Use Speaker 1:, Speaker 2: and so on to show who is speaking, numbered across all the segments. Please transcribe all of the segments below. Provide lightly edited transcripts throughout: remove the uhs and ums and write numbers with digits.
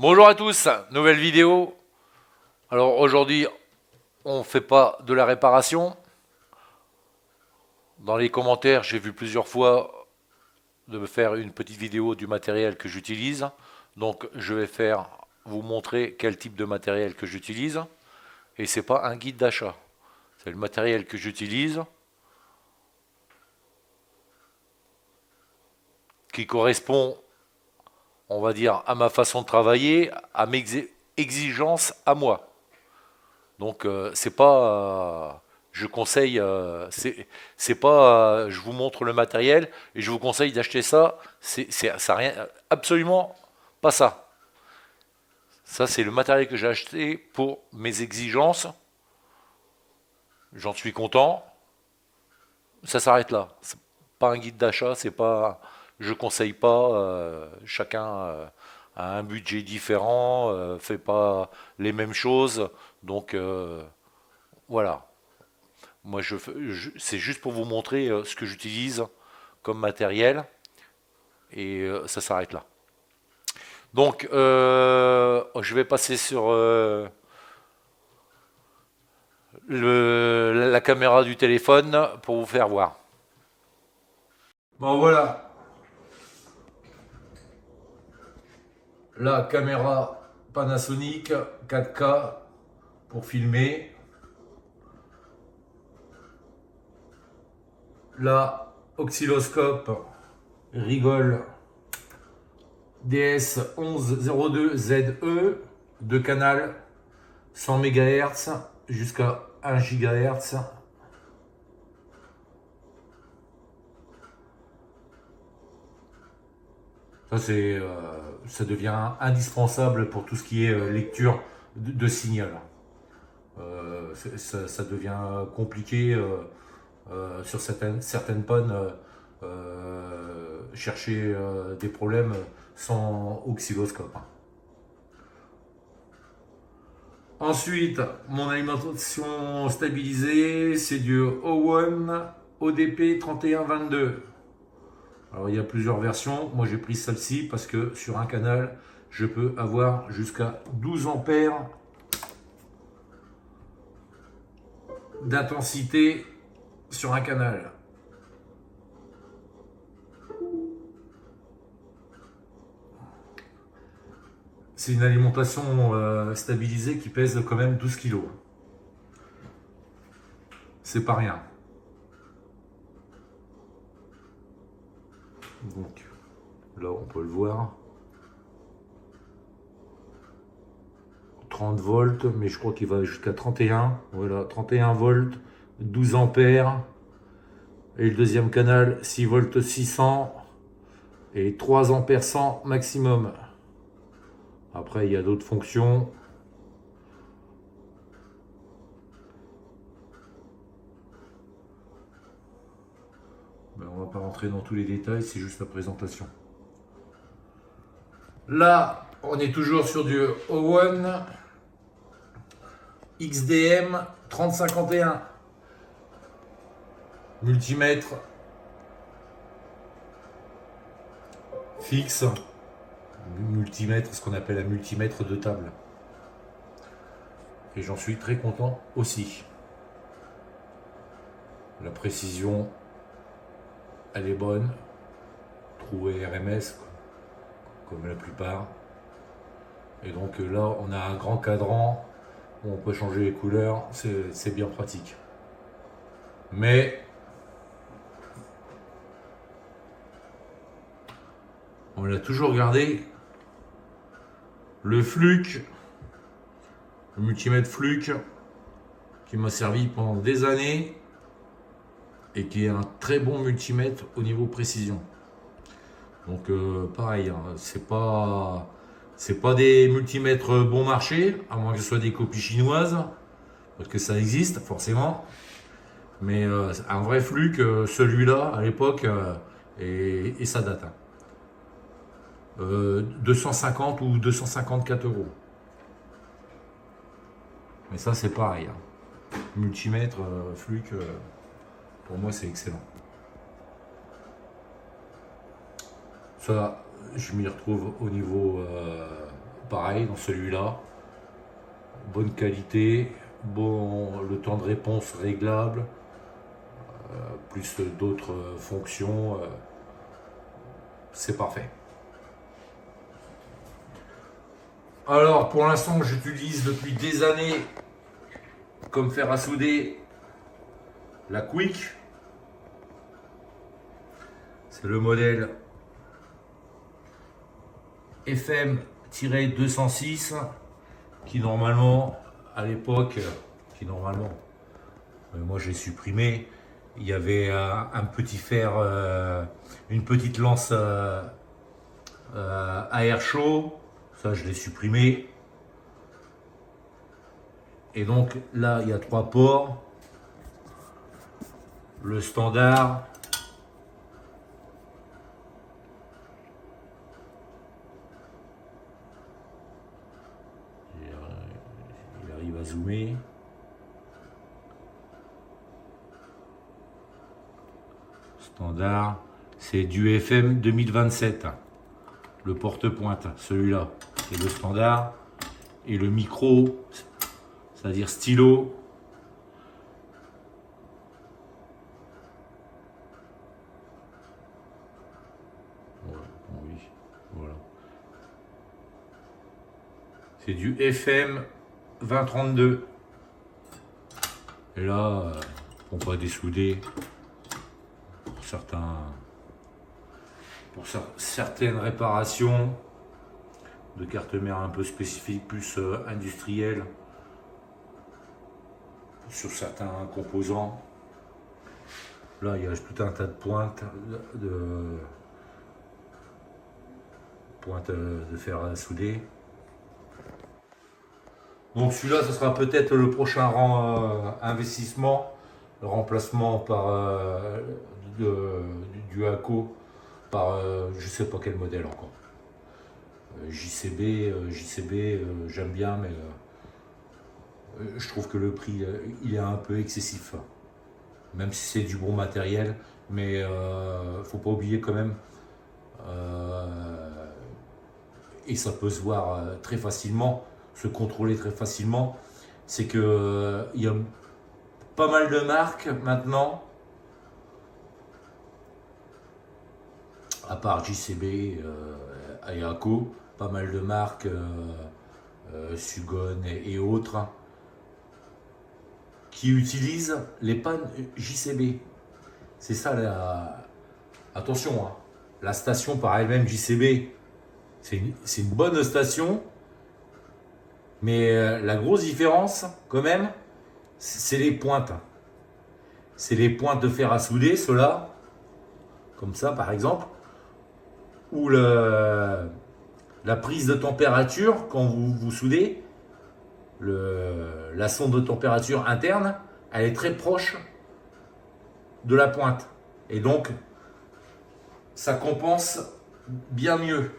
Speaker 1: Bonjour à tous, nouvelle vidéo. Alors aujourd'hui, on ne fait pas de la réparation. Dans les commentaires, j'ai vu plusieurs fois de me faire une petite vidéo du matériel que j'utilise. Donc je vais vous montrer quel type de matériel que j'utilise. Et c'est pas un guide d'achat. C'est le matériel que j'utilise qui correspond, on va dire, à ma façon de travailler, à mes exigences à moi. Donc c'est pas, je conseille, c'est pas, je vous montre le matériel et je vous conseille d'acheter ça. Ça rien, absolument pas ça. Ça c'est le matériel que j'ai acheté pour mes exigences. J'en suis content. Ça s'arrête là. C'est pas un guide d'achat. C'est pas, je conseille pas. Chacun a un budget différent, fait pas les mêmes choses. Donc voilà. Moi, c'est juste pour vous montrer ce que j'utilise comme matériel et ça s'arrête là. Donc, je vais passer sur la caméra du téléphone pour vous faire voir. Bon, voilà. La caméra Panasonic 4K pour filmer. La oscilloscope Rigol DS1102ZE de canal 100 MHz jusqu'à 1 GHz. Ça devient indispensable pour tout ce qui est lecture de signal. Ça devient compliqué sur certaines pannes, chercher des problèmes sans oscilloscope. Ensuite, mon alimentation stabilisée, c'est du Owen ODP 3122. Alors il y a plusieurs versions, moi j'ai pris celle-ci parce que sur un canal, je peux avoir jusqu'à 12 ampères d'intensité sur un canal. C'est une alimentation stabilisée qui pèse quand même 12 kg. C'est pas rien. Donc là on peut le voir. 30 volts, mais je crois qu'il va jusqu'à 31. Voilà, 31 volts, 12 ampères. Et le deuxième canal, 6 volts 600 et 3 ampères 100 maximum. Après, il y a d'autres fonctions. Ben, on va pas rentrer dans tous les détails, c'est juste la présentation. Là, on est toujours sur du Owen XDM 3051. Multimètre fixe. Multimètre, ce qu'on appelle un multimètre de table. Et j'en suis très content aussi. La précision, elle est bonne. Trouvé RMS, comme la plupart. Et donc là, on a un grand cadran où on peut changer les couleurs. C'est bien pratique. Mais on l'a toujours gardé. Le Fluke, le multimètre Fluke, qui m'a servi pendant des années et qui est un très bon multimètre au niveau précision. Donc pareil, hein, c'est pas des multimètres bon marché, à moins que ce soit des copies chinoises, parce que ça existe forcément. Mais un vrai Fluke, celui-là à l'époque, et ça date. Hein. 250 ou 254 euros. Mais ça c'est pareil. Hein. Multimètre, Fluke, pour moi c'est excellent. Ça, je m'y retrouve au niveau pareil dans celui-là. Bonne qualité, le temps de réponse réglable, plus d'autres fonctions, c'est parfait. Alors pour l'instant j'utilise depuis des années comme fer à souder la Quick. C'est le modèle FM-206 qui normalement à l'époque, moi j'ai supprimé, il y avait un petit fer, une petite lance à air chaud, ça je l'ai supprimé. Et donc là il y a 3 ports, le standard, il arrive à zoomer, standard, c'est du FM 2027, le porte-pointe, celui-là, c'est le standard, et le micro, c'est-à-dire stylo, voilà. C'est du FM 2032. Et là, on peut dessouder pour certaines réparations de cartes mères un peu spécifiques, plus industrielles, sur certains composants. Là, il y a tout un tas de pointes de fer à souder. Donc celui-là, ce sera peut-être le prochain investissement, le remplacement par du ACO par je sais pas quel modèle encore. JCB, j'aime bien, mais je trouve que le prix il est un peu excessif. Même si c'est du bon matériel, mais faut pas oublier quand même, et ça peut se voir très facilement, se contrôler très facilement, c'est que il y a pas mal de marques maintenant, à part JCB, Ayako, pas mal de marques, Sugon et autres, qui utilisent les pannes JCB. C'est ça attention, hein. La station par elle-même JCB, c'est une bonne station, mais la grosse différence quand même, c'est les pointes. C'est les pointes de fer à souder, ceux-là, comme ça par exemple, ou la prise de température quand vous soudez, la sonde de température interne, elle est très proche de la pointe. Et donc, ça compense bien mieux.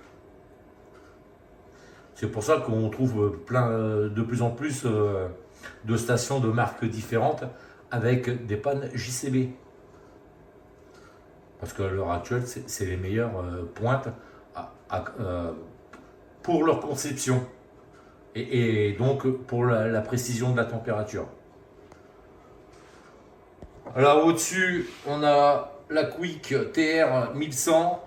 Speaker 1: C'est pour ça qu'on trouve de plus en plus de stations de marques différentes avec des pannes JCB. Parce qu'à l'heure actuelle, c'est les meilleures pointes pour leur conception. Et donc pour la précision de la température. Alors au-dessus, on a la Quick TR 1100.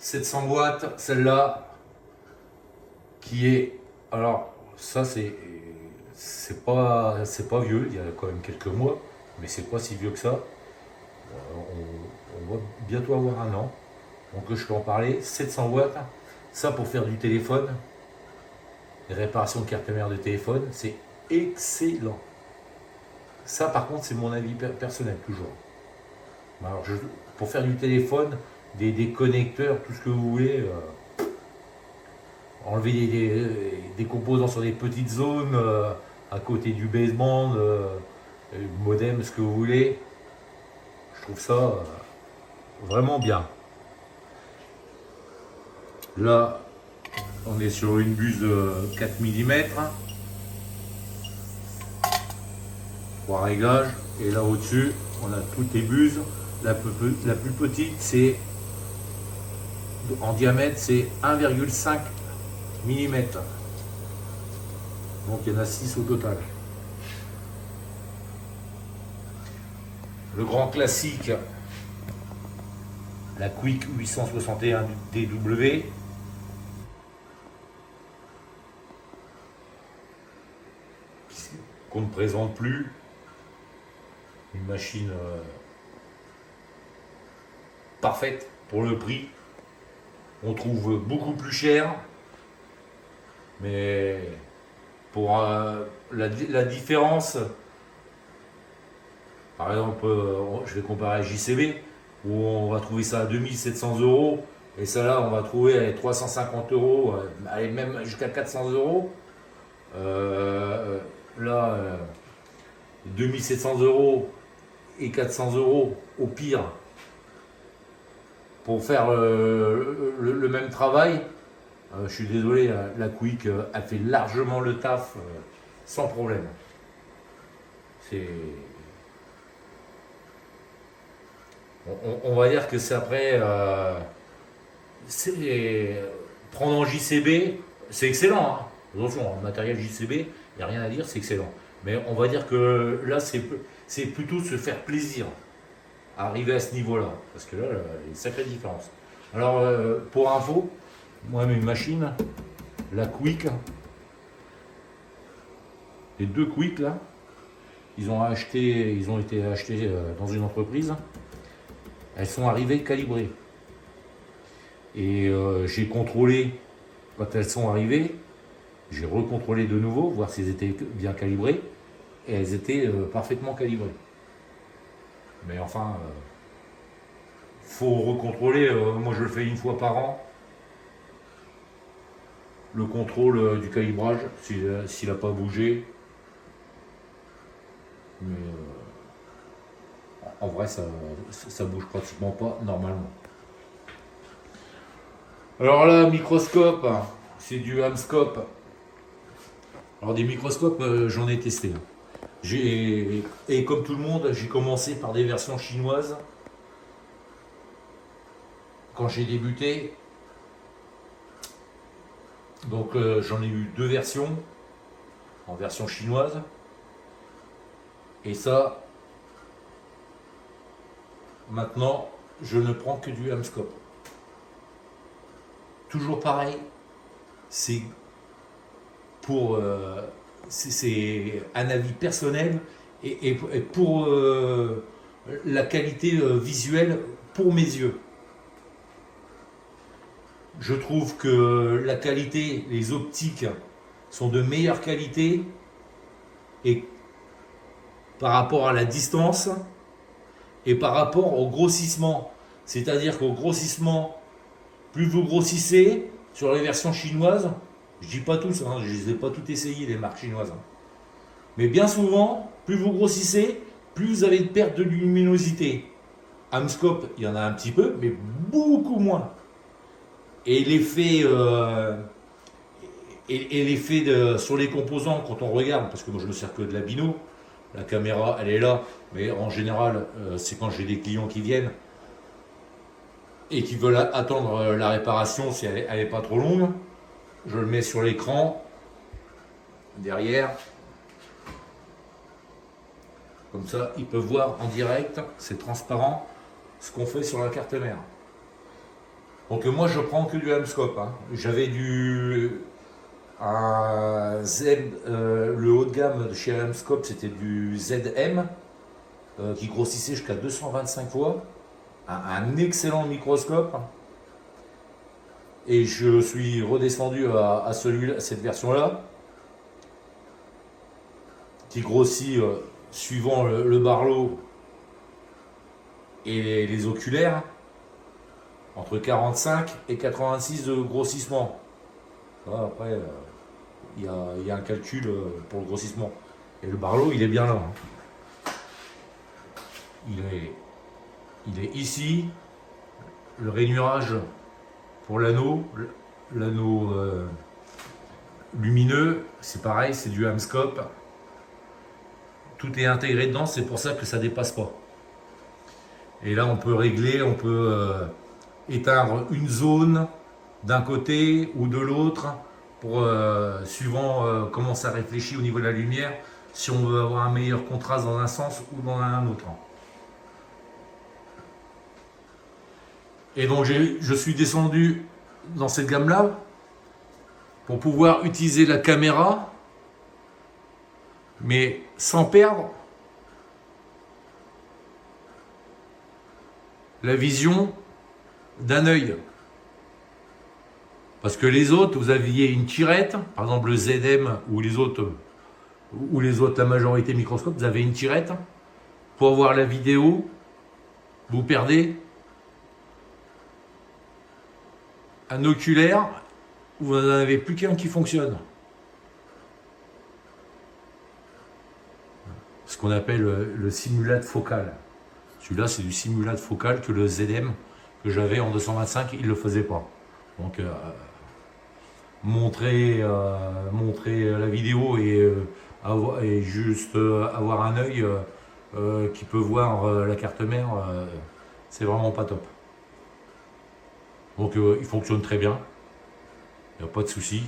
Speaker 1: « 700 watts, celle-là, qui est... Alors, ça, c'est pas vieux, il y a quand même quelques mois, mais c'est pas si vieux que ça. On va bientôt avoir 1 an, donc je peux en parler. 700 watts, ça pour faire du téléphone, les réparations de carte mère de téléphone, c'est excellent. Ça, par contre, c'est mon avis personnel, toujours. Alors, pour faire du téléphone, des connecteurs, tout ce que vous voulez, enlever des composants sur des petites zones, à côté du baseband, modem, ce que vous voulez, je trouve ça vraiment bien. Là, on est sur une buse de 4 mm, 3 réglages, et là au-dessus, on a toutes les buses. La plus petite, c'est En diamètre, c'est 1,5 mm. Donc il y en a 6 au total. Le grand classique, la Quick 861 DW. Qu'on ne présente plus. Une machine parfaite pour le prix. On trouve beaucoup plus cher. Mais pour la différence, par exemple, je vais comparer à JCB, où on va trouver ça à 2700 €, et ça là, on va trouver à 350 €, allez, même jusqu'à 400 €. Là, 2700 € et 400 € au pire pour faire le même travail. Je suis désolé, la Quick a fait largement le taf sans problème. On va dire que c'est après. Prendre en JCB, c'est excellent. Hein. Attention, en matériel JCB, il n'y a rien à dire, c'est excellent. Mais on va dire que là, c'est plutôt se faire plaisir à arriver à ce niveau-là. Parce que là, il y a une sacrée différence. Alors, pour info, moi, mes machines, la Quick, les deux Quick là, ils ont été achetés dans une entreprise. Elles sont arrivées calibrées. Et j'ai contrôlé quand elles sont arrivées. J'ai recontrôlé de nouveau, voir si elles étaient bien calibrées. Et elles étaient parfaitement calibrées. Mais enfin, faut recontrôler. Moi, je le fais une fois par an. Le contrôle du calibrage, s'il n'a pas bougé. Mais en vrai, ça bouge pratiquement pas normalement. Alors là, microscope, c'est du Hamscope. Alors des microscopes, j'en ai testé. Et comme tout le monde, j'ai commencé par des versions chinoises. Quand j'ai débuté, donc j'en ai eu deux versions, en version chinoise. Et ça, maintenant, je ne prends que du Hamscope. Toujours pareil, c'est un avis personnel et pour la qualité visuelle pour mes yeux. Je trouve que la qualité, les optiques sont de meilleure qualité et par rapport à la distance et par rapport au grossissement. C'est-à-dire qu'au grossissement, plus vous grossissez sur les versions chinoises, je dis pas tous, je ne les ai pas toutes essayées les marques chinoises. Mais bien souvent, plus vous grossissez, plus vous avez une perte de luminosité. Hamscope, il y en a un petit peu, mais beaucoup moins. Et l'effet sur les composants, quand on regarde, parce que moi je ne sers que de la bino, la caméra elle est là, mais en général c'est quand j'ai des clients qui viennent et qui veulent attendre la réparation si elle n'est pas trop longue, je le mets sur l'écran, derrière, comme ça ils peuvent voir en direct, c'est transparent, ce qu'on fait sur la carte mère. Donc moi je prends que du Hamscope. J'avais le haut de gamme de chez Hamscope, c'était du ZM qui grossissait jusqu'à 225 fois. Un excellent microscope. Et je suis redescendu à cette version-là, qui grossit suivant le Barlow et les oculaires, entre 45 et 86 de grossissement. Après, il y a un calcul pour le grossissement. Et le Barlow, il est bien là. Il est ici. Le rainurage pour l'anneau lumineux, c'est pareil, c'est du Hamscope. Tout est intégré dedans, c'est pour ça que ça dépasse pas. Et là, on peut régler, on peut éteindre une zone d'un côté ou de l'autre, pour suivant comment ça réfléchit au niveau de la lumière, si on veut avoir un meilleur contraste dans un sens ou dans un autre. Et donc je suis descendu dans cette gamme-là pour pouvoir utiliser la caméra, mais sans perdre la vision d'un œil. Parce que les autres, vous aviez une tirette, par exemple le ZM ou les autres, la majorité microscope, vous avez une tirette. Pour voir la vidéo, vous perdez un oculaire, vous n'en avez plus qu'un qui fonctionne. Ce qu'on appelle le simulate focal. Celui-là, c'est du simulate focal que le ZM que j'avais en 225, il ne le faisait pas. Donc, montrer la vidéo et juste avoir un œil qui peut voir la carte mère, c'est vraiment pas top. Donc, il fonctionne très bien. Il n'y a pas de souci.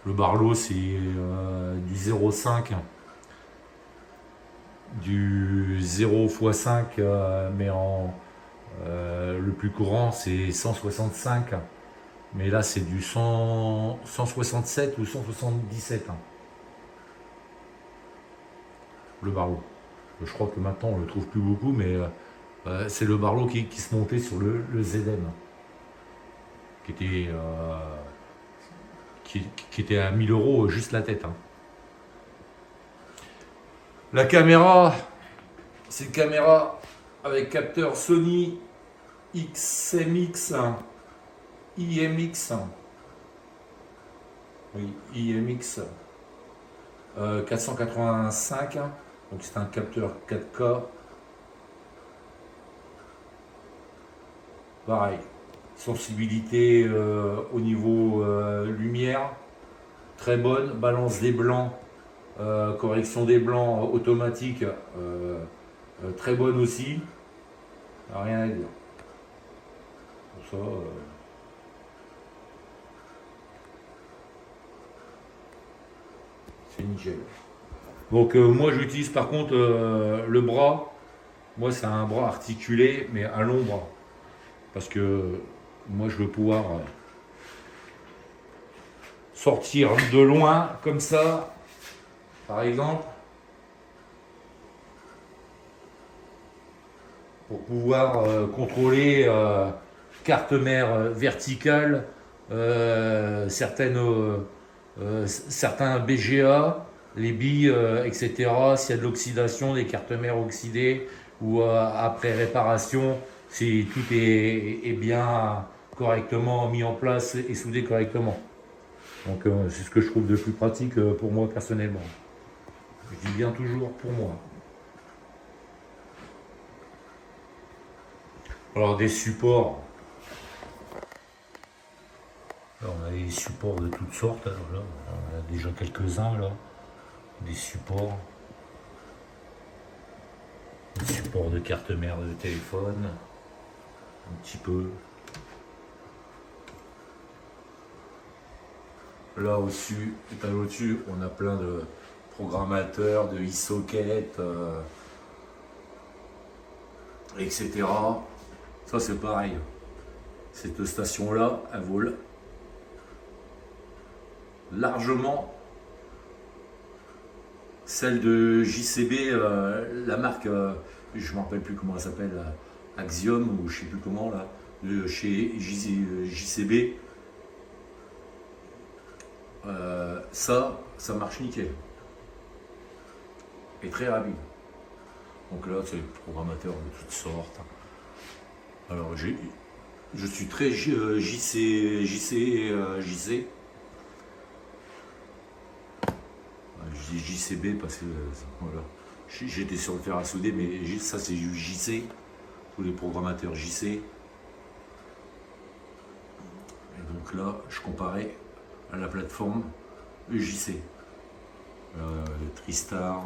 Speaker 1: Le Barlow, c'est du 0,5. Du 0 x 5, mais le plus courant c'est 165, mais là c'est du 167 ou 177, le Barlow. Je crois que maintenant on le trouve plus beaucoup, mais c'est le Barlow qui se montait sur le ZM, qui était à 1000 € juste la tête. La caméra, c'est une caméra avec capteur Sony XMX, IMX, oui, IMX 485, donc c'est un capteur 4K. Pareil, sensibilité au niveau lumière, très bonne, balance des blancs. Correction des blancs automatique, très bonne aussi. Rien à dire. Pour ça, c'est nickel. Donc moi j'utilise par contre le bras. Moi c'est un bras articulé, mais à l'ombre. Parce que moi je veux pouvoir sortir de loin comme ça. Par exemple, pour pouvoir contrôler carte mère verticale, certains BGA, les billes, etc. S'il y a de l'oxydation, des cartes mères oxydées, ou après réparation, si tout est bien correctement mis en place et soudé correctement. Donc c'est ce que je trouve de plus pratique pour moi personnellement. Je dis bien toujours pour moi. Alors des supports. Alors, on a des supports de toutes sortes. Alors, là, on a déjà quelques-uns là. Des supports. Des supports de carte mère de téléphone. Un petit peu. Là au-dessus, étage au-dessus, on a plein de programmateurs, de e-sockets, etc. Ça c'est pareil. Cette station-là, elle vaut largement celle de JCB, la marque, je ne me rappelle plus comment elle s'appelle, Axiom ou je ne sais plus comment, là, de chez JCB. Ça marche nickel. Et très rapide. Donc là, c'est des programmateurs de toutes sortes. Alors, je suis très JC. Je dis JCB parce que voilà, j'étais sur le fer à souder, mais ça c'est du JC, tous les programmateurs JC. Et donc là, je comparais à la plateforme JC. Le Tristar.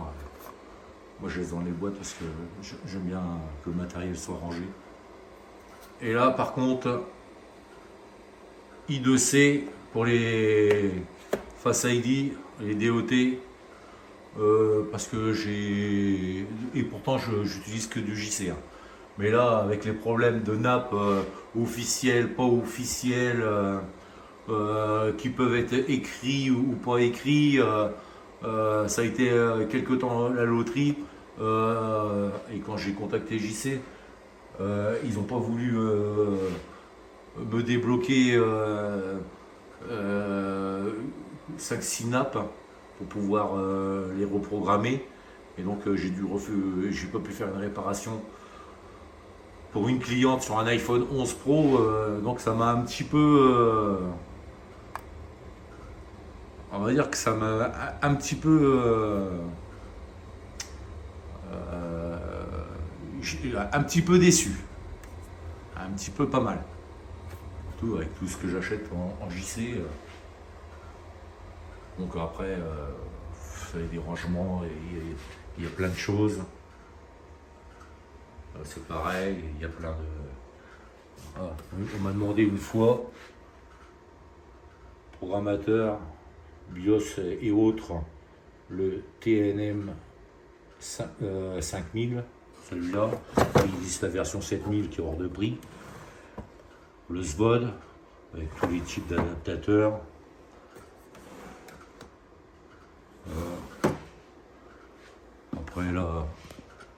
Speaker 1: Moi je les ai dans les boîtes parce que j'aime bien que le matériel soit rangé. Et là par contre I2C pour les Face ID, les DOT, parce que j'ai... Et pourtant j'utilise que du JC. Hein. Mais là, avec les problèmes de nappe officielle, pas officielle, qui peuvent être écrits ou pas écrits, ça a été quelque temps la loterie. Et quand j'ai contacté JC, ils n'ont pas voulu me débloquer 5-6 nappes pour pouvoir les reprogrammer. Et donc j'ai pas pu faire une réparation pour une cliente sur un iPhone 11 Pro. Donc ça m'a un petit peu... on va dire que ça m'a un petit peu... un petit peu déçu. Un petit peu pas mal. Tout, avec tout ce que j'achète en JC. Donc après, il y a des rangements, il y a plein de choses. C'est pareil, il y a plein de... Ah, on m'a demandé une fois, programmateur, BIOS et autres, le TNM 5000, celui-là, il existe la version 7000 qui est hors de prix, le SVOD, avec tous les types d'adaptateurs. Après là,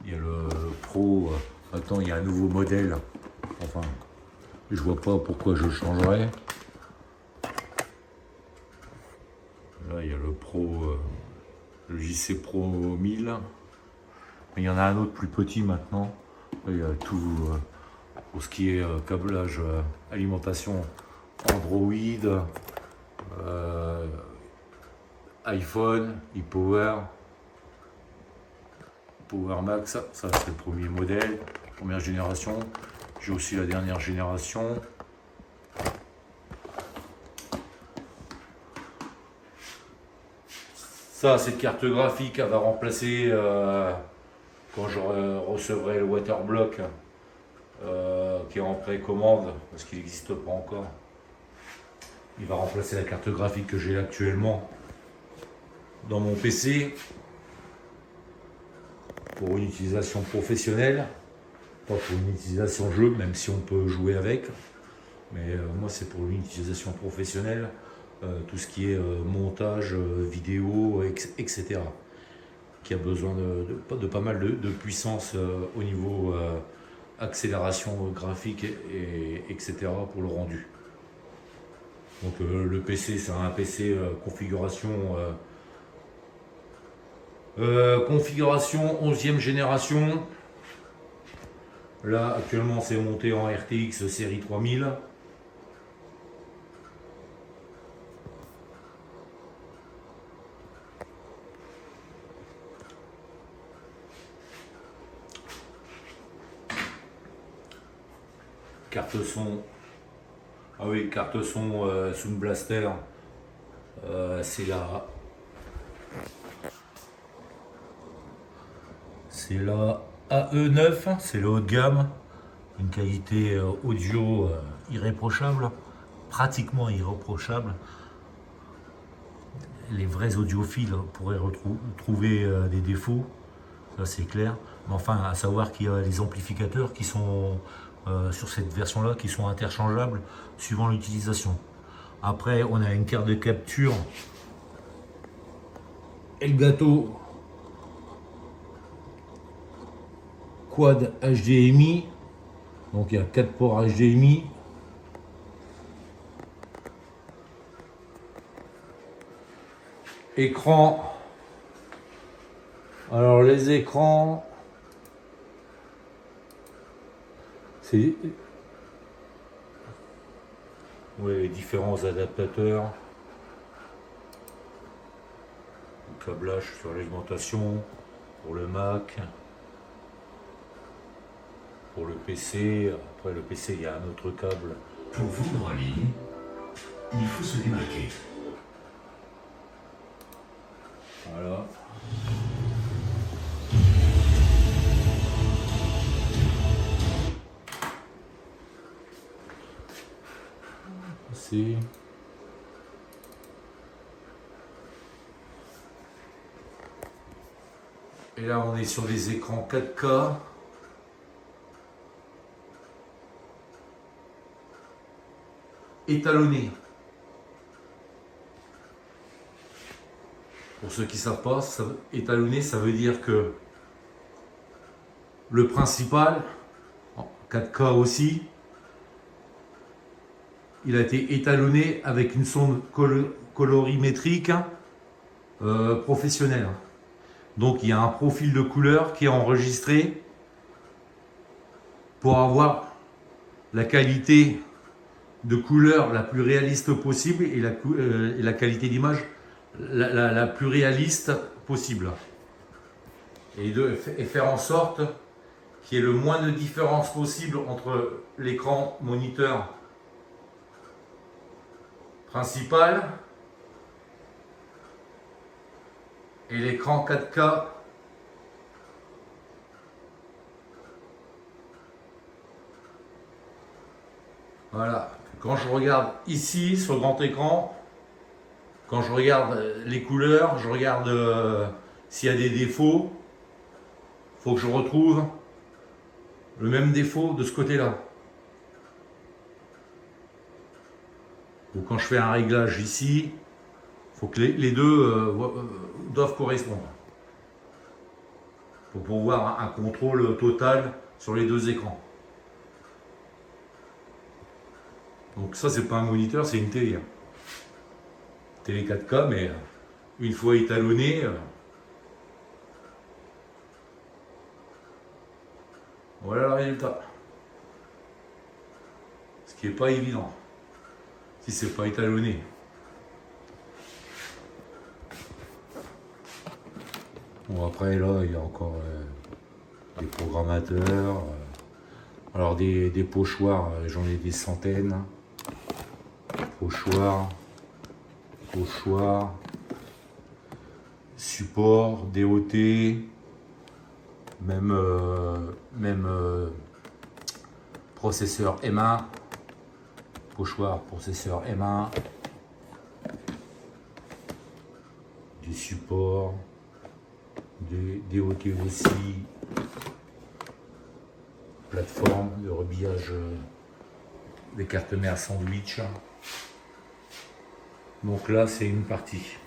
Speaker 1: il y a le Pro. Attends, il y a un nouveau modèle. Enfin, je vois pas pourquoi je changerais. Là, il y a le Pro, le JC Pro 1000. Mais il y en a un autre plus petit maintenant. Là, il y a tout pour ce qui est câblage, alimentation Android, iPhone, ePower. Power Max, ça c'est le premier modèle, première génération. J'ai aussi la dernière génération. Ça, cette carte graphique, elle va remplacer quand je recevrai le Waterblock qui est en précommande parce qu'il n'existe pas encore. Il va remplacer la carte graphique que j'ai actuellement dans mon PC. Pour une utilisation professionnelle, pas pour une utilisation jeu, même si on peut jouer avec, mais moi c'est pour une utilisation professionnelle, tout ce qui est montage, vidéo, etc. Qui a besoin de pas mal de puissance au niveau accélération graphique, etc. pour le rendu. Donc le PC, c'est un PC configuration... configuration 11e génération. Là actuellement c'est monté en RTX série 3000. Carte son. Ah oui, carte son Sound Blaster. C'est la... C'est la AE9, c'est le haut de gamme, une qualité audio irréprochable, pratiquement irréprochable. Les vrais audiophiles pourraient trouver des défauts, ça c'est clair. Mais enfin, à savoir qu'il y a les amplificateurs qui sont sur cette version-là, qui sont interchangeables suivant l'utilisation. Après, on a une carte de capture Elgato Quad HDMI, donc il y a 4 ports HDMI. Écran. Alors les écrans, c'est les différents adaptateurs. Le câblage sur l'alimentation pour le Mac. Pour le PC, après le PC il y a un autre câble.
Speaker 2: Pour vendre en ligne, il faut se démarquer.
Speaker 1: Voilà. passer. Et là, on est sur des écrans 4K. Étalonnés. Pour ceux qui ne savent pas, étalonné, ça veut dire que le principal, en 4K aussi, il a été étalonné avec une sonde colorimétrique professionnelle. Donc il y a un profil de couleur qui est enregistré pour avoir la qualité de couleur la plus réaliste possible et la qualité d'image la plus réaliste possible. Et faire en sorte qu'il y ait le moins de différence possible entre l'écran moniteur principal et l'écran 4K voilà. Quand je regarde ici sur le grand écran, quand je regarde les couleurs, je regarde s'il y a des défauts, il faut que je retrouve le même défaut de ce côté-là. Donc quand je fais un réglage ici, il faut que les deux doivent correspondre pour pouvoir un contrôle total sur les deux écrans. Donc ça, c'est pas un moniteur, c'est une télé. Télé 4K, mais une fois étalonné, voilà le résultat. Ce qui n'est pas évident si c'est pas étalonné. Bon, après là, il y a encore des programmateurs. Alors des pochoirs, j'en ai des centaines. Pochoirs, support, DOT, même processeur M1, pochoir, processeur M1, du support, des DOT aussi, plateforme de rebillage des cartes mères sandwich. Donc là, c'est une partie.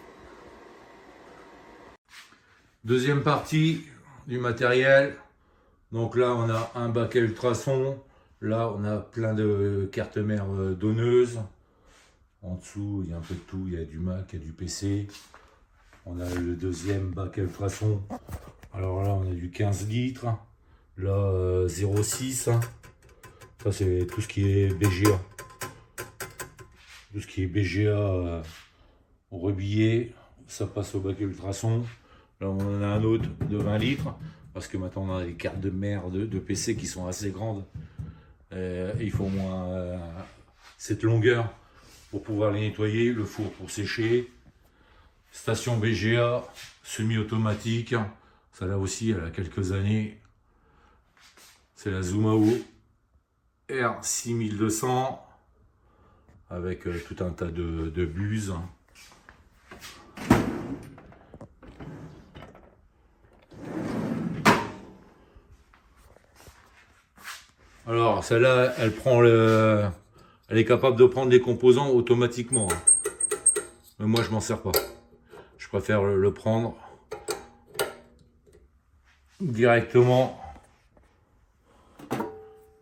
Speaker 1: Deuxième partie du matériel. Donc là, on a un bac à ultrasons. Là, on a plein de cartes mères donneuses. En dessous, il y a un peu de tout. Il y a du Mac, il y a du PC. On a le deuxième bac à ultrasons. Alors là, on a du 15 litres. Là, 0,6. Ça, c'est tout ce qui est BGA. Tout ce qui est BGA rebillé, ça passe au bac à ultrasons. Là, on en a un autre de 20 litres. Parce que maintenant, on a des cartes de mère de PC qui sont assez grandes. Il faut au moins cette longueur pour pouvoir les nettoyer. Le four pour sécher. Station BGA semi-automatique. Ça là aussi, elle a quelques années. C'est la Zumao R6200 avec tout un tas de buses. Alors celle-là, elle est capable de prendre les composants automatiquement. Mais moi, je m'en sers pas. Je préfère le prendre directement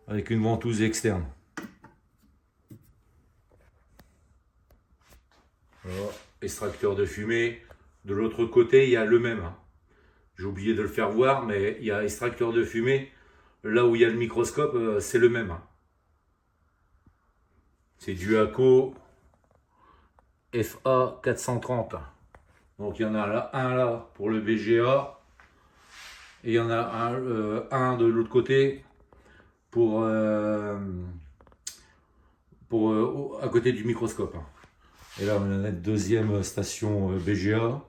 Speaker 1: avec une ventouse externe. Voilà, extracteur de fumée. De l'autre côté, il y a le même. J'ai oublié de le faire voir, mais il y a extracteur de fumée. Là où il y a le microscope, c'est le même. C'est du ACO FA 430. Donc il y en a là, un là pour le BGA. Et il y en a un de l'autre côté pour à côté du microscope. Et là, on a notre deuxième station BGA.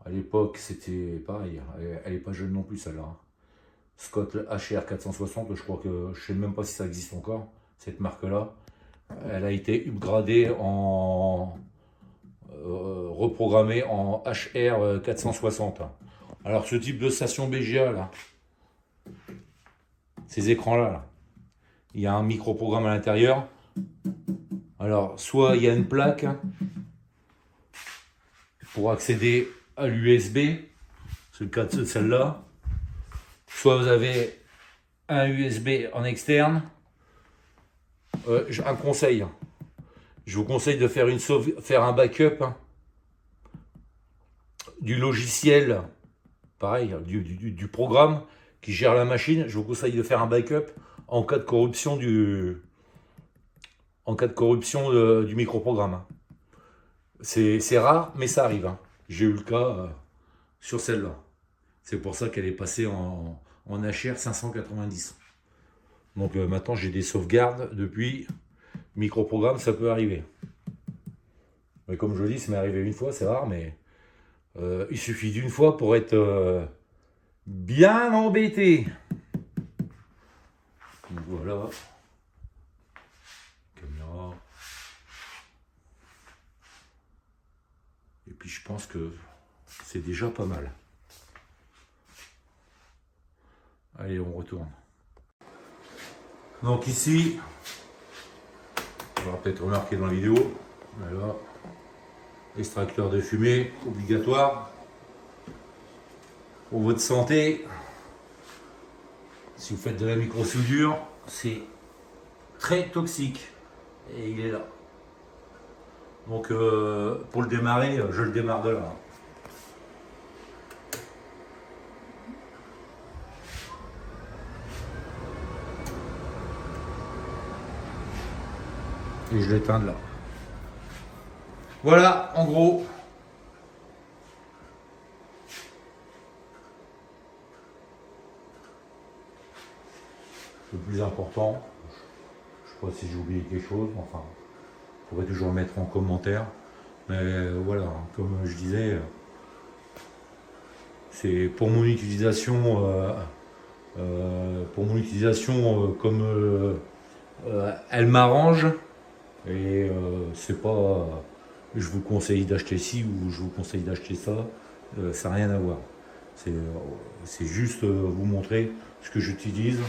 Speaker 1: À l'époque, c'était pareil. Elle n'est pas jeune non plus, celle-là. Scott HR 460, je crois que je ne sais même pas si ça existe encore, cette marque-là. Elle a été upgradée reprogrammée en HR 460. Alors ce type de station BGA là, ces écrans là, il y a un microprogramme à l'intérieur. Alors soit il y a une plaque pour accéder à l'USB, c'est le cas de celle-là. Soit vous avez un USB en externe. Un conseil, je vous conseille de faire un backup du logiciel, pareil, du programme qui gère la machine. Je vous conseille de faire un backup en cas de corruption du microprogramme. C'est rare, mais ça arrive. J'ai eu le cas sur celle-là. C'est pour ça qu'elle est passée en HR 590. Donc maintenant j'ai des sauvegardes depuis. Microprogramme, ça peut arriver. Mais comme je dis, ça m'est arrivé une fois, c'est rare, mais il suffit d'une fois pour être bien embêté. Donc voilà. Caméra. Et puis je pense que c'est déjà pas mal. Allez, on retourne. Donc ici, on va peut-être remarquer dans la vidéo, voilà, extracteur de fumée obligatoire pour votre santé. Si vous faites de la micro-soudure, c'est très toxique et il est là. Donc pour le démarrer, je le démarre de là. Et je l'éteins de là. Voilà, en gros. Le plus important, je ne sais pas si j'ai oublié quelque chose, enfin, il faudrait toujours le mettre en commentaire. Mais voilà, comme je disais, c'est pour mon utilisation, comme elle m'arrange. Et c'est pas, je vous conseille d'acheter ci ou je vous conseille d'acheter ça, ça n'a rien à voir. C'est juste vous montrer ce que j'utilise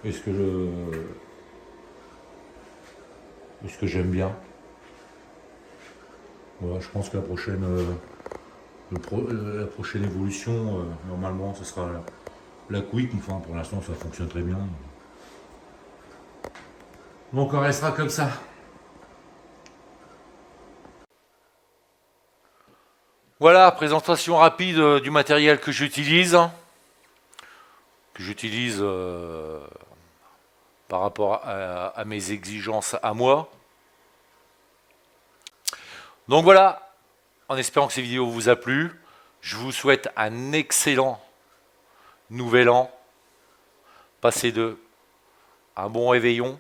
Speaker 1: et ce que j'aime bien. Voilà, je pense que la prochaine évolution, normalement, ce sera la Quick. Enfin, pour l'instant, ça fonctionne très bien. Donc, on restera comme ça. Voilà, présentation rapide du matériel que j'utilise. Par rapport à mes exigences à moi. Donc voilà, en espérant que ces vidéos vous a plu, je vous souhaite un excellent nouvel an. Passez un bon réveillon.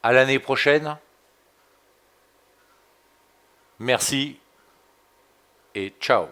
Speaker 1: À l'année prochaine. Merci et ciao.